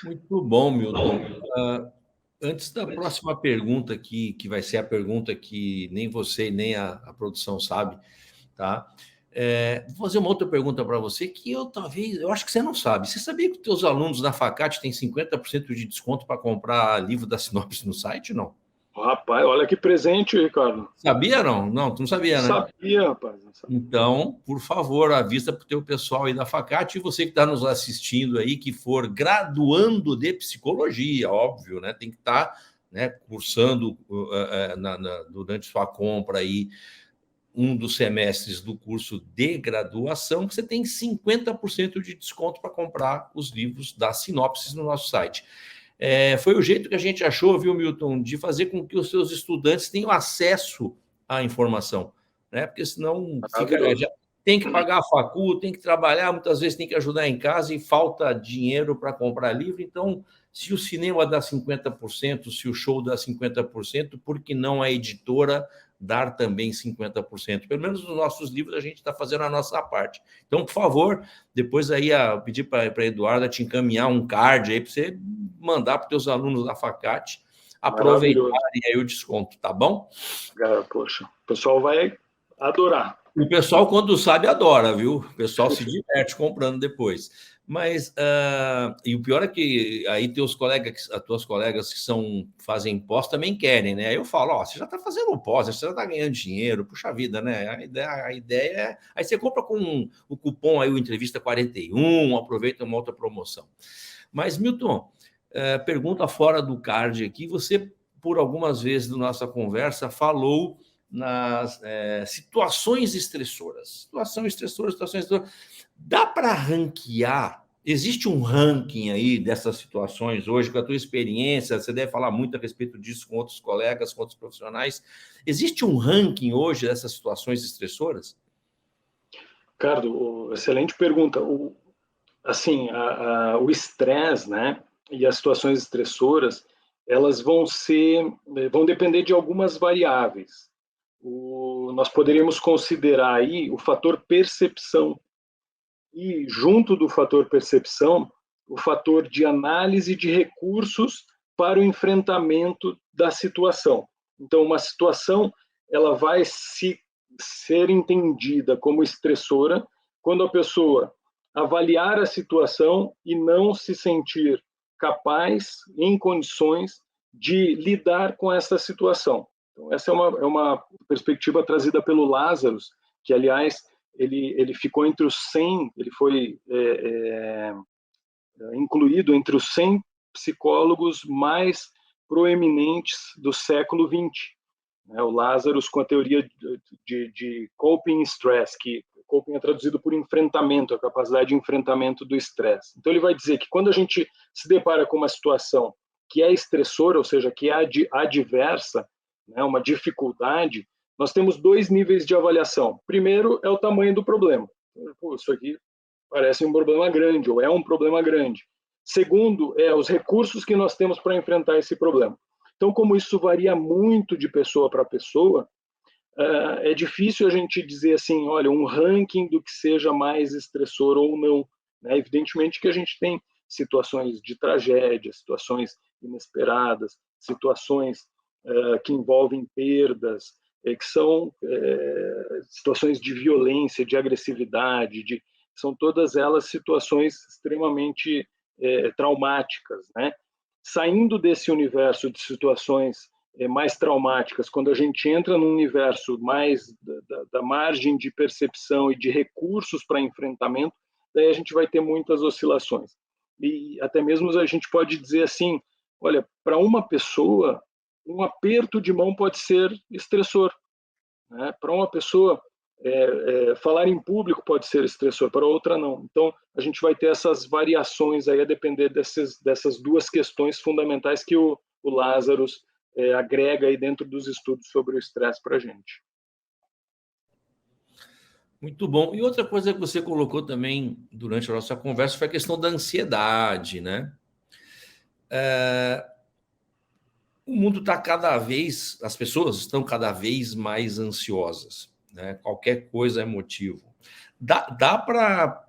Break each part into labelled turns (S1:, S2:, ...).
S1: Muito bom, Milton. Antes da próxima pergunta aqui, que vai ser a pergunta que nem você nem a produção sabe, tá? Vou fazer uma outra pergunta para você que eu acho que você não sabe. Você sabia que os teus alunos da Facate têm 50% de desconto para comprar livro da Sinopse no site, não?
S2: Rapaz, olha que presente, Ricardo.
S1: Sabia, não? Não, tu não
S2: Não
S1: sabia, né?
S2: sabia, rapaz. Não sabia.
S1: Então, por favor, avisa para o teu pessoal aí da Facate e você que está nos assistindo aí, que for graduando de psicologia, óbvio, né? Tem que estar, né, cursando durante sua compra aí um dos semestres do curso de graduação, você tem 50% de desconto para comprar os livros da Sinopse no nosso site. Foi o jeito que a gente achou, viu, Milton, de fazer com que os seus estudantes tenham acesso à informação, né? Porque senão
S2: Maravilhoso.
S1: tem que pagar a facul, tem que trabalhar, muitas vezes tem que ajudar em casa e falta dinheiro para comprar livro. Então, se o cinema dá 50%, se o show dá 50%, por que não a editora dar também 50%? Pelo menos nos nossos livros a gente está fazendo a nossa parte. Então, por favor, depois aí pedir para a Eduarda te encaminhar um card aí para você mandar para os teus alunos da Facate
S2: Maravilhoso.
S1: aproveitarem aí o desconto, tá bom?
S2: Poxa, o pessoal vai adorar.
S1: O pessoal, quando sabe, adora, viu? O pessoal se diverte comprando depois. Mas, e o pior é que aí teus colegas, as tuas colegas que fazem pós também querem, né? Aí eu falo, ó, você já está fazendo pós, você já está ganhando dinheiro, puxa vida, né? A ideia é. Aí você compra com o cupom aí, o Entrevista 41, aproveita uma outra promoção. Mas, Milton, pergunta fora do card aqui, você, por algumas vezes na nossa conversa, falou nas situações estressoras. Situações estressoras. Dá para ranquear? Existe um ranking aí dessas situações hoje, com a tua experiência, você deve falar muito a respeito disso com outros colegas, com outros profissionais. Existe um ranking hoje dessas situações estressoras?
S2: Ricardo, excelente pergunta. Assim, o estresse, né, e as situações estressoras, elas vão depender de algumas variáveis. Nós poderíamos considerar aí o fator percepção e, junto do fator percepção, o fator de análise de recursos para o enfrentamento da situação. Então, uma situação ela vai ser entendida como estressora quando a pessoa avaliar a situação e não se sentir capaz, em condições de lidar com essa situação. Então, essa é uma perspectiva trazida pelo Lazarus, que, aliás, ele ficou entre os 100, ele foi incluído entre os 100 psicólogos mais proeminentes do século XX. O Lazarus com a teoria de coping stress, que coping é traduzido por enfrentamento, a capacidade de enfrentamento do estresse. Então ele vai dizer que quando a gente se depara com uma situação que é estressora, ou seja, que é adversa, né, uma dificuldade, nós temos dois níveis de avaliação. Primeiro é o tamanho do problema. Pô, isso aqui parece um problema grande, ou é um problema grande. Segundo, os recursos que nós temos para enfrentar esse problema. Então, como isso varia muito de pessoa para pessoa, é difícil a gente dizer assim, olha, um ranking do que seja mais estressor ou não. Né? Evidentemente que a gente tem situações de tragédia, situações inesperadas, situações que envolvem perdas, que são situações de violência, de agressividade, são todas elas situações extremamente traumáticas, né? Saindo desse universo de situações mais traumáticas, quando a gente entra num universo mais da margem de percepção e de recursos para enfrentamento, daí a gente vai ter muitas oscilações. E até mesmo a gente pode dizer assim, olha, para uma pessoa, um aperto de mão pode ser estressor. Né? Para uma pessoa, falar em público pode ser estressor, para outra não. Então, a gente vai ter essas variações aí a depender dessas duas questões fundamentais que o Lazarus agrega aí dentro dos estudos sobre o estresse para a gente.
S1: Muito bom. E outra coisa que você colocou também durante a nossa conversa foi a questão da ansiedade, né? O mundo está as pessoas estão cada vez mais ansiosas, né? Qualquer coisa é motivo. Dá para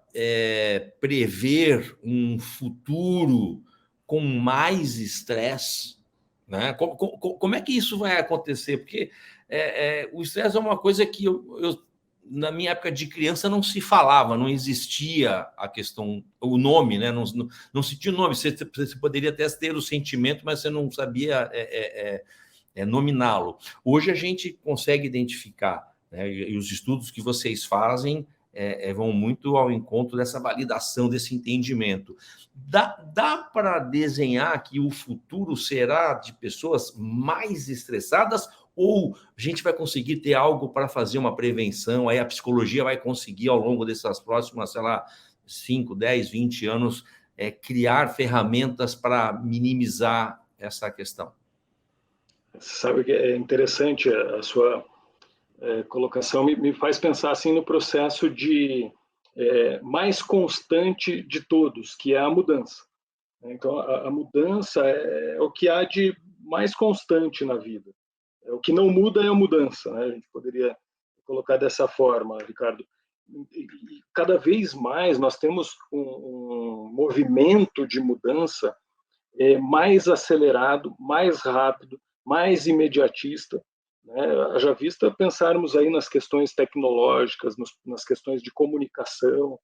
S1: prever um futuro com mais estresse, né? Como é que isso vai acontecer? Porque o estresse é uma coisa que na minha época de criança não se falava, não existia a questão, o nome, né? Não se tinha o nome, você poderia até ter o sentimento, mas você não sabia nominá-lo. Hoje a gente consegue identificar, né? E os estudos que vocês fazem vão muito ao encontro dessa validação, desse entendimento. Dá para desenhar que o futuro será de pessoas mais estressadas, ou a gente vai conseguir ter algo para fazer uma prevenção, aí a psicologia vai conseguir, ao longo dessas próximas, sei lá, 5, 10, 20 anos, criar ferramentas para minimizar essa questão?
S2: Sabe que é interessante a sua colocação, me faz pensar assim no processo de mais constante de todos, que é a mudança. Então, a mudança é o que há de mais constante na vida. O que não muda é a mudança, né? A gente poderia colocar dessa forma, Ricardo. E cada vez mais nós temos um movimento de mudança mais acelerado, mais rápido, mais imediatista, né? Haja vista pensarmos aí nas questões tecnológicas, nas questões de comunicação,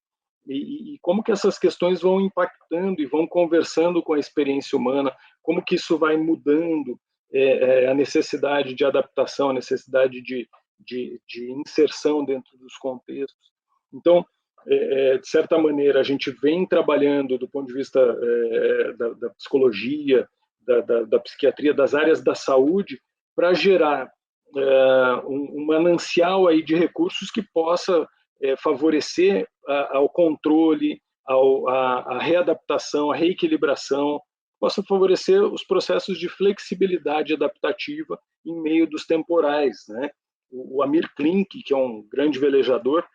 S2: e como que essas questões vão impactando e vão conversando com a experiência humana, como que isso vai mudando a necessidade de adaptação, a necessidade de inserção dentro dos contextos. Então, de certa maneira, a gente vem trabalhando do ponto de vista da psicologia, da psiquiatria, das áreas da saúde, para gerar um manancial aí de recursos que possa favorecer ao controle, à readaptação, à reequilibração, possa favorecer os processos de flexibilidade adaptativa em meio dos temporais, né? O Amir Klink, que é um grande velejador,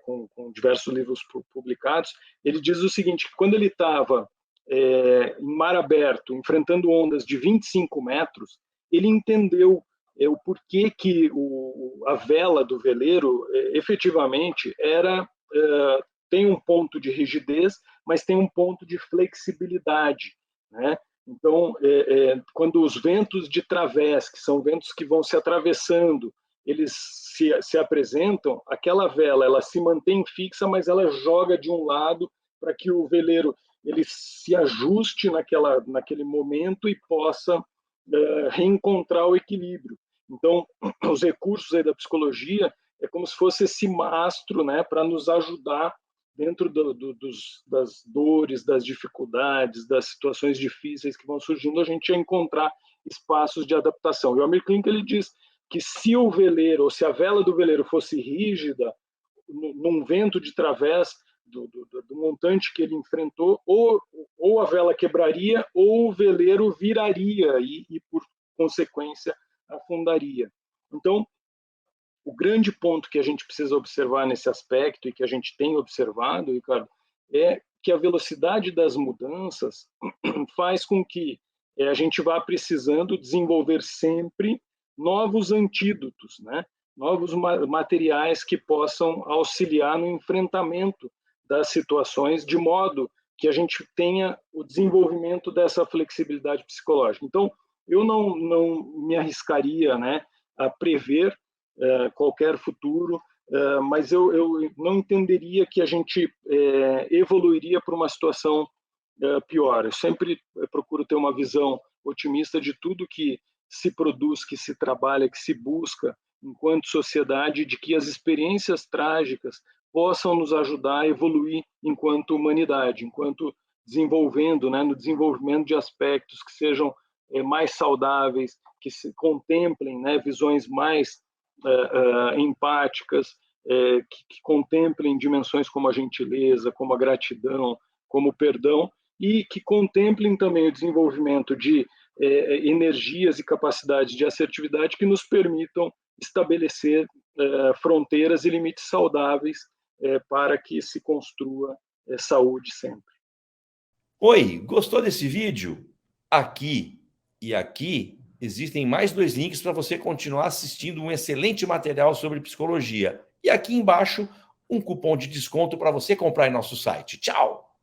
S2: com diversos livros publicados, ele diz o seguinte: que quando ele estava em mar aberto, enfrentando ondas de 25 metros, ele entendeu o porquê que a vela do veleiro efetivamente tem um ponto de rigidez, mas tem um ponto de flexibilidade, né? Então, quando os ventos de través, que são ventos que vão se atravessando, eles se apresentam, aquela vela ela se mantém fixa, mas ela joga de um lado para que o veleiro ele se ajuste naquele momento e possa reencontrar o equilíbrio. Então, os recursos aí da psicologia é como se fosse esse mastro, né, para nos ajudar dentro das dores, das dificuldades, das situações difíceis que vão surgindo, a gente a encontrar espaços de adaptação. E o Amir Klink ele diz que se o veleiro, ou se a vela do veleiro fosse rígida, num vento de través do montante que ele enfrentou, ou a vela quebraria, ou o veleiro viraria e por consequência, afundaria. Então, o grande ponto que a gente precisa observar nesse aspecto, e que a gente tem observado, Ricardo, é que a velocidade das mudanças faz com que a gente vá precisando desenvolver sempre novos antídotos, né? Novos materiais que possam auxiliar no enfrentamento das situações, de modo que a gente tenha o desenvolvimento dessa flexibilidade psicológica. Então, eu não me arriscaria, né, a prever qualquer futuro, mas eu não entenderia que a gente evoluiria para uma situação pior. Eu sempre procuro ter uma visão otimista de tudo que se produz, que se trabalha, que se busca enquanto sociedade, de que as experiências trágicas possam nos ajudar a evoluir enquanto humanidade, enquanto desenvolvendo, né, no desenvolvimento de aspectos que sejam mais saudáveis, que se contemplem, né, visões mais empáticas, que contemplem dimensões como a gentileza, como a gratidão, como o perdão, e que contemplem também o desenvolvimento de energias e capacidades de assertividade que nos permitam estabelecer fronteiras e limites saudáveis para que se construa saúde sempre.
S1: Oi, gostou desse vídeo? Aqui e aqui existem mais 2 links para você continuar assistindo um excelente material sobre psicologia. E aqui embaixo, um cupom de desconto para você comprar em nosso site. Tchau!